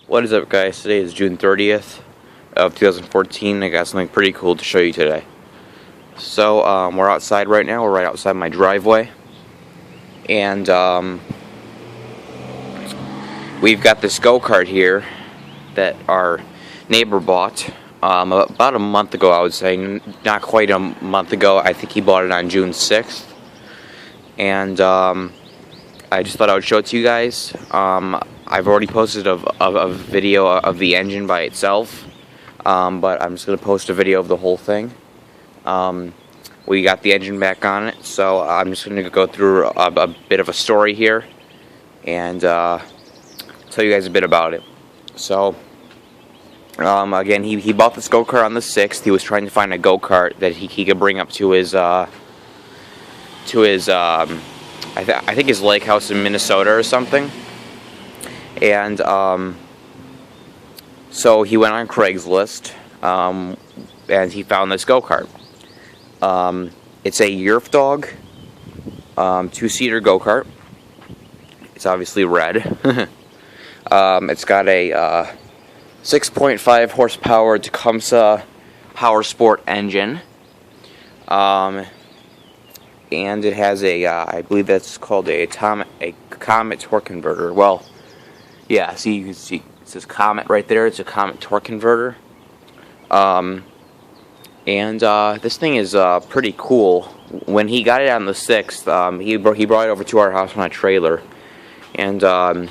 What is up, guys? Today is June 30th of 2014. I got something pretty cool to show you today. So, we're outside right now. We're right outside my driveway. And, we've got this go-kart here that our neighbor bought about a month ago, I would say. Not quite a month ago. I think he bought it on June 6th. And, I just thought I would show it to you guys. I've already posted a video of the engine by itself, but I'm just going to post a video of the whole thing. We got the engine back on it, so I'm just going to go through a bit of a story here and tell you guys a bit about it. So, again, he bought this go-kart on the 6th. He was trying to find a go-kart that he could bring up to his I think his lake house in Minnesota or something. And so he went on Craigslist and he found this go-kart. It's a Yerf dog, two-seater go-kart. It's obviously red. It's got a 6.5 horsepower Tecumseh Power Sport engine. And it has I believe that's called a Comet torque converter. Well, yeah, see, you can see it says Comet right there. It's a Comet torque converter. This thing is pretty cool. When he got it on the 6th, he brought it over to our house on a trailer, and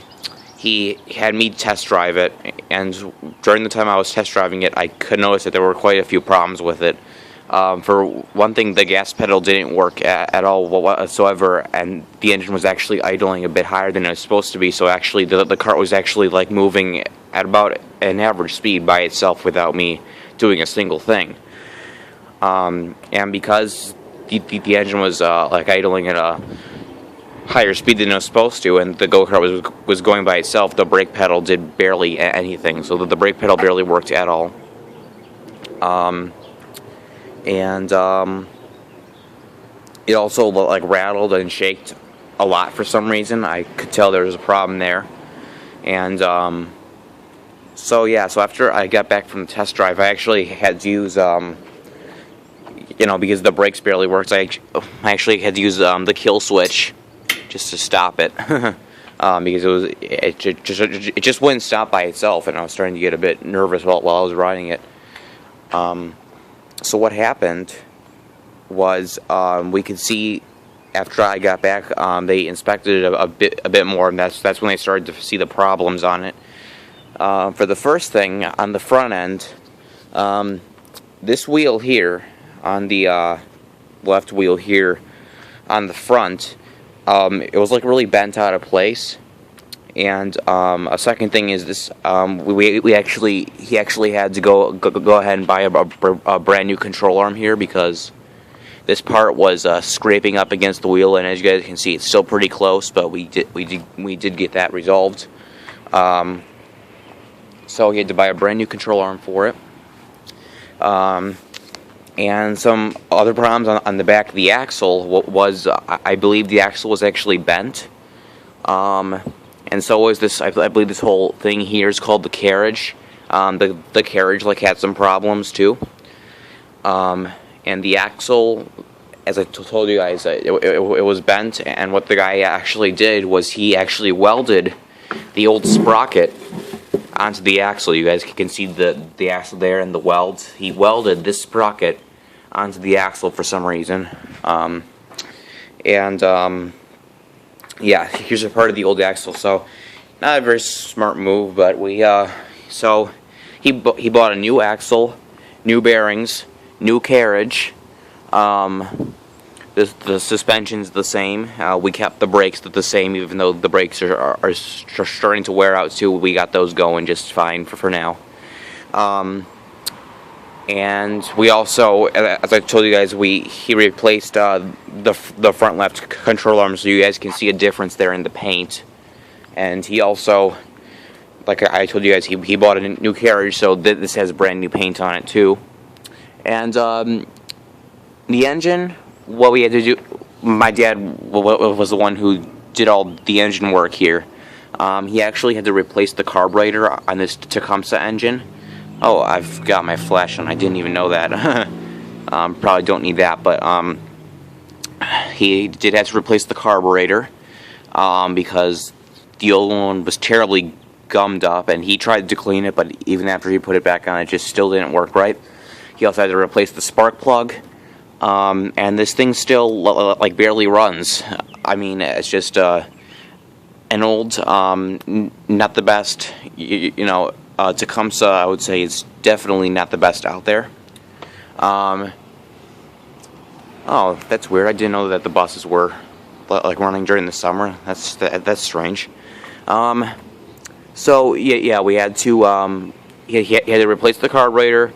he had me test drive it. And during the time I was test driving it, I could notice that there were quite a few problems with it. For one thing, the gas pedal didn't work at all whatsoever, and the engine was actually idling a bit higher than it was supposed to be, so actually the cart was actually like moving at about an average speed by itself without me doing a single thing. And because the engine was like idling at a higher speed than it was supposed to, and the go-kart was going by itself, the brake pedal did barely anything, so the brake pedal barely worked at all. It also like rattled and shaked a lot for some reason. I could tell there was a problem there. And so after I got back from the test drive, I actually had to use because the brakes barely worked, I actually had to use the kill switch just to stop it. Because it just wouldn't stop by itself, and I was starting to get a bit nervous while I was riding it. So what happened was we could see after I got back, they inspected it a bit more, and that's when they started to see the problems on it. For the first thing, on the front end, this wheel here on the left wheel here on the front, it was like really bent out of place. And a second thing is this: he actually had to go ahead and buy a brand new control arm here, because this part was scraping up against the wheel, and as you guys can see, it's still pretty close. But we did get that resolved. So he had to buy a brand new control arm for it. And some other problems on the back of the axle was I believe the axle was actually bent. And so was this. I believe this whole thing here is called the carriage. The carriage had some problems too. And the axle, as I told you guys, it was bent. And what the guy actually did was he actually welded the old sprocket onto the axle. You guys can see the axle there and the welds. He welded this sprocket onto the axle for some reason. Yeah, here's a part of the old axle. So, not a very smart move, but so he bought a new axle, new bearings, new carriage. The suspension's the same. We kept the brakes the same, even though the brakes are starting to wear out too. We got those going just fine for now. And we also, as I told you guys, he replaced the front left control arm, so you guys can see a difference there in the paint. And he also, like I told you guys, he bought a new carriage, so this has brand new paint on it too. And the engine, what we had to do, my dad was the one who did all the engine work here. He actually had to replace the carburetor on this Tecumseh engine. Oh, I've got my flash on. I didn't even know that. Probably don't need that, but he did have to replace the carburetor because the old one was terribly gummed up, and he tried to clean it, but even after he put it back on, it just still didn't work right. He also had to replace the spark plug, and this thing still like barely runs. I mean, it's just an old, not the best, Tecumseh, I would say, is definitely not the best out there. Oh, that's weird. I didn't know that the buses were like running during the summer. That's strange. So yeah, we had to he had to replace the carburetor,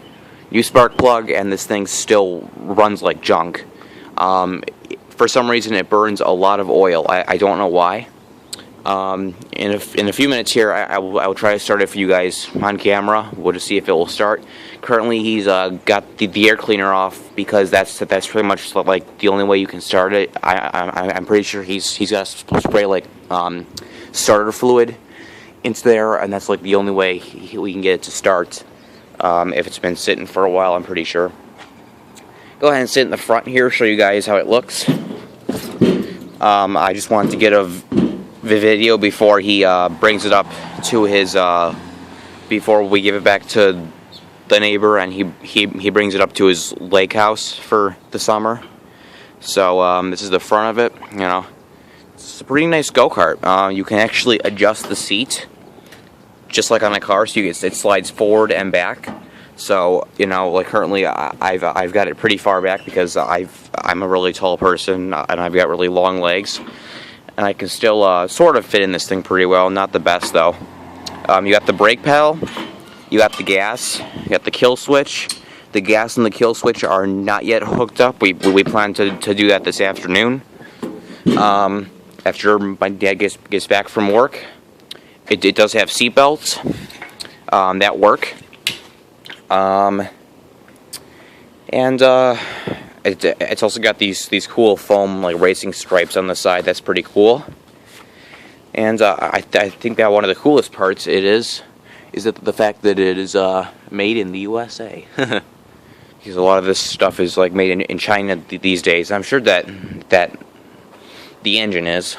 new spark plug, and this thing still runs like junk. For some reason, it burns a lot of oil. I don't know why. In a few minutes here, I will try to start it for you guys on camera. We'll just see if it will start. Currently, he's got the air cleaner off because that's pretty much like the only way you can start it. I'm pretty sure he's got to spray like starter fluid into there, and that's like the only way we can get it to start. If it's been sitting for a while, I'm pretty sure. Go ahead and sit in the front here, show you guys how it looks. I just wanted to get a video before he brings it up to his before we give it back to the neighbor, and he brings it up to his lake house for the summer. So this is the front of it. It's a pretty nice go-kart. You can actually adjust the seat just like on a car, so it slides forward and back. So like currently I've got it pretty far back because I'm a really tall person and I've got really long legs. And I can still sort of fit in this thing pretty well. Not the best, though. You got the brake pedal. You got the gas. You got the kill switch. The gas and the kill switch are not yet hooked up. We plan to do that this afternoon. After my dad gets back from work. It does have seat belts that work. It's also got these cool foam like racing stripes on the side. That's pretty cool. And I think that one of the coolest parts is that the fact that it is made in the USA. Because a lot of this stuff is like made in China these days. I'm sure that the engine is.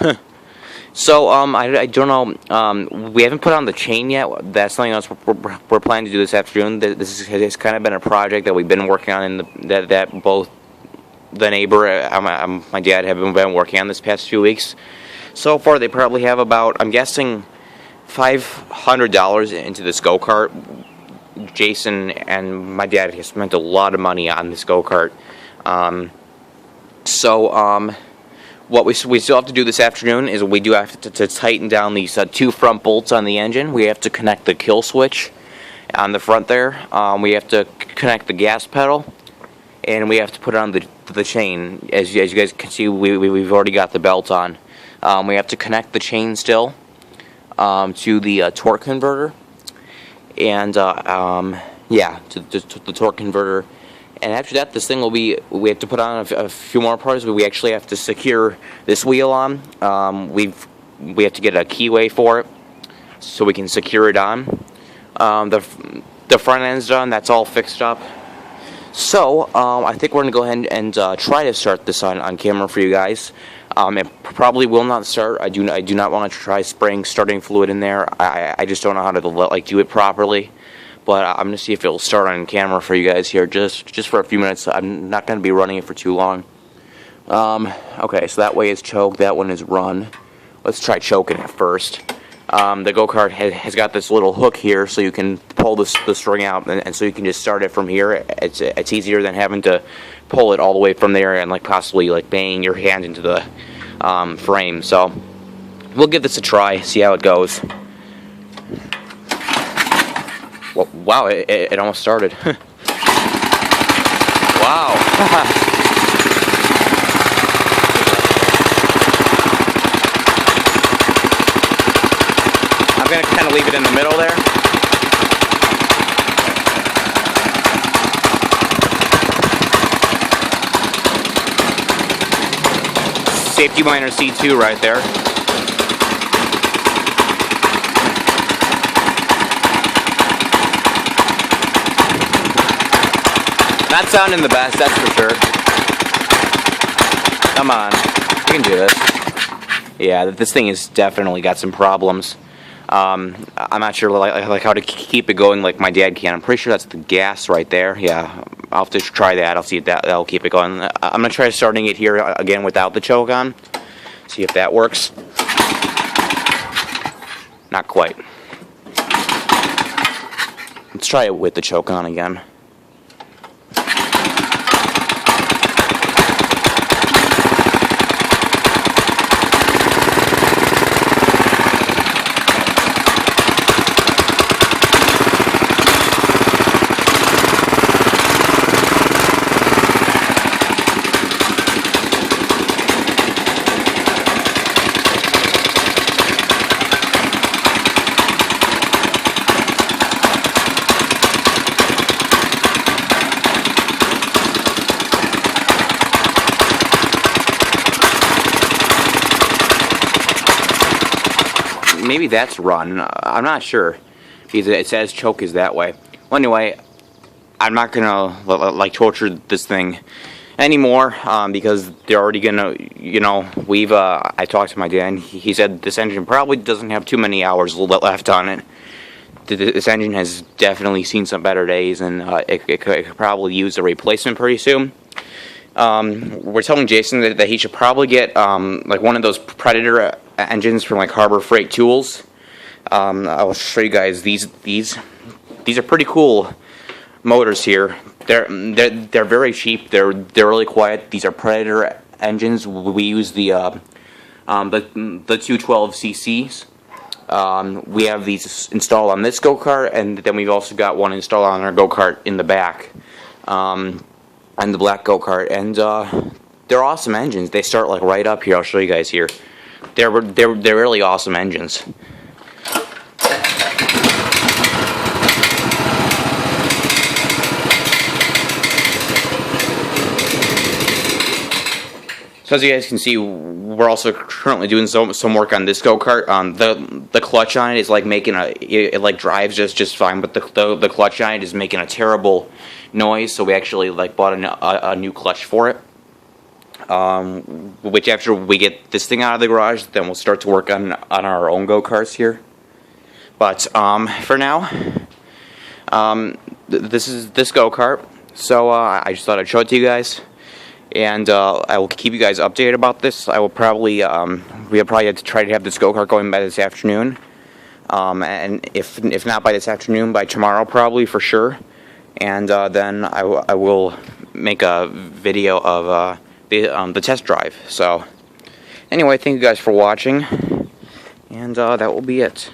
So I don't know. We haven't put on the chain yet. That's something else we're planning to do this afternoon. This has kind of been a project that we've been working on, that both the neighbor and my dad have been working on this past few weeks. So far, they probably have about, I'm guessing, $500 into this go-kart. Jason and my dad have spent a lot of money on this go-kart. What we still have to do this afternoon is we do have to tighten down these two front bolts on the engine. We have to connect the kill switch on the front there. We have to connect the gas pedal, and we have to put it on the chain. As you guys can see, we've already got the belt on. We have to connect the chain still to the torque converter, and to the torque converter. And after that, this thing we have to put on a few more parts, but we actually have to secure this wheel on. We have to get a keyway for it so we can secure it on. The front end's done. That's all fixed up. So I think we're going to go ahead and try to start this on camera for you guys. It probably will not start. I do not want to try spraying starting fluid in there. I just don't know how to do it properly. But I'm going to see if it'll start on camera for you guys here, just for a few minutes. I'm not going to be running it for too long. Okay, so that way is choked, that one is run. Let's try choking it first. The go-kart has got this little hook here, so you can pull the string out, and so you can just start it from here. It's easier than having to pull it all the way from there and possibly banging your hand into the frame. So we'll give this a try, see how it goes. Well, wow, it almost started. Wow. I'm going to kind of leave it in the middle there. Safety minor C2 right there. Not sounding the best, that's for sure. Come on, you can do this. Yeah, this thing has definitely got some problems. I'm not sure like how to keep it going like my dad can. I'm pretty sure that's the gas right there. Yeah, I'll have to try that. I'll see if that'll keep it going. I'm gonna try starting it here again without the choke on. See if that works. Not quite. Let's try it with the choke on again. Maybe that's run. I'm not sure because it says choke is that way. Well, anyway, I'm not gonna like torture this thing anymore because they're already gonna, we've. I talked to my dad, and he said this engine probably doesn't have too many hours left on it. This engine has definitely seen some better days, and it could probably use a replacement pretty soon. We're telling Jason that he should probably get like one of those Predator engines from like Harbor Freight Tools. I'll show you guys these are pretty cool motors here. They're very cheap. They're really quiet. These are Predator engines. We use the 212 cc's. We have these installed on this go-kart, and then we've also got one installed on our go-kart in the back. And the black go-kart, and they're awesome engines. They start like right up here. I'll show you guys here. They're really awesome engines. So as you guys can see, we're also currently doing some work on this go-kart. The clutch on it is like making it like drives just fine, but the clutch on it is making a terrible noise. So we actually like bought a new clutch for it. Which after we get this thing out of the garage, then we'll start to work on our own go-karts here. But for now, this is this go-kart. So I just thought I'd show it to you guys. And I will keep you guys updated about this. I will probably, we'll probably have to try to have this go-kart going by this afternoon. And if not by this afternoon, by tomorrow probably for sure. And then I will make a video of the test drive. So anyway, thank you guys for watching. And that will be it.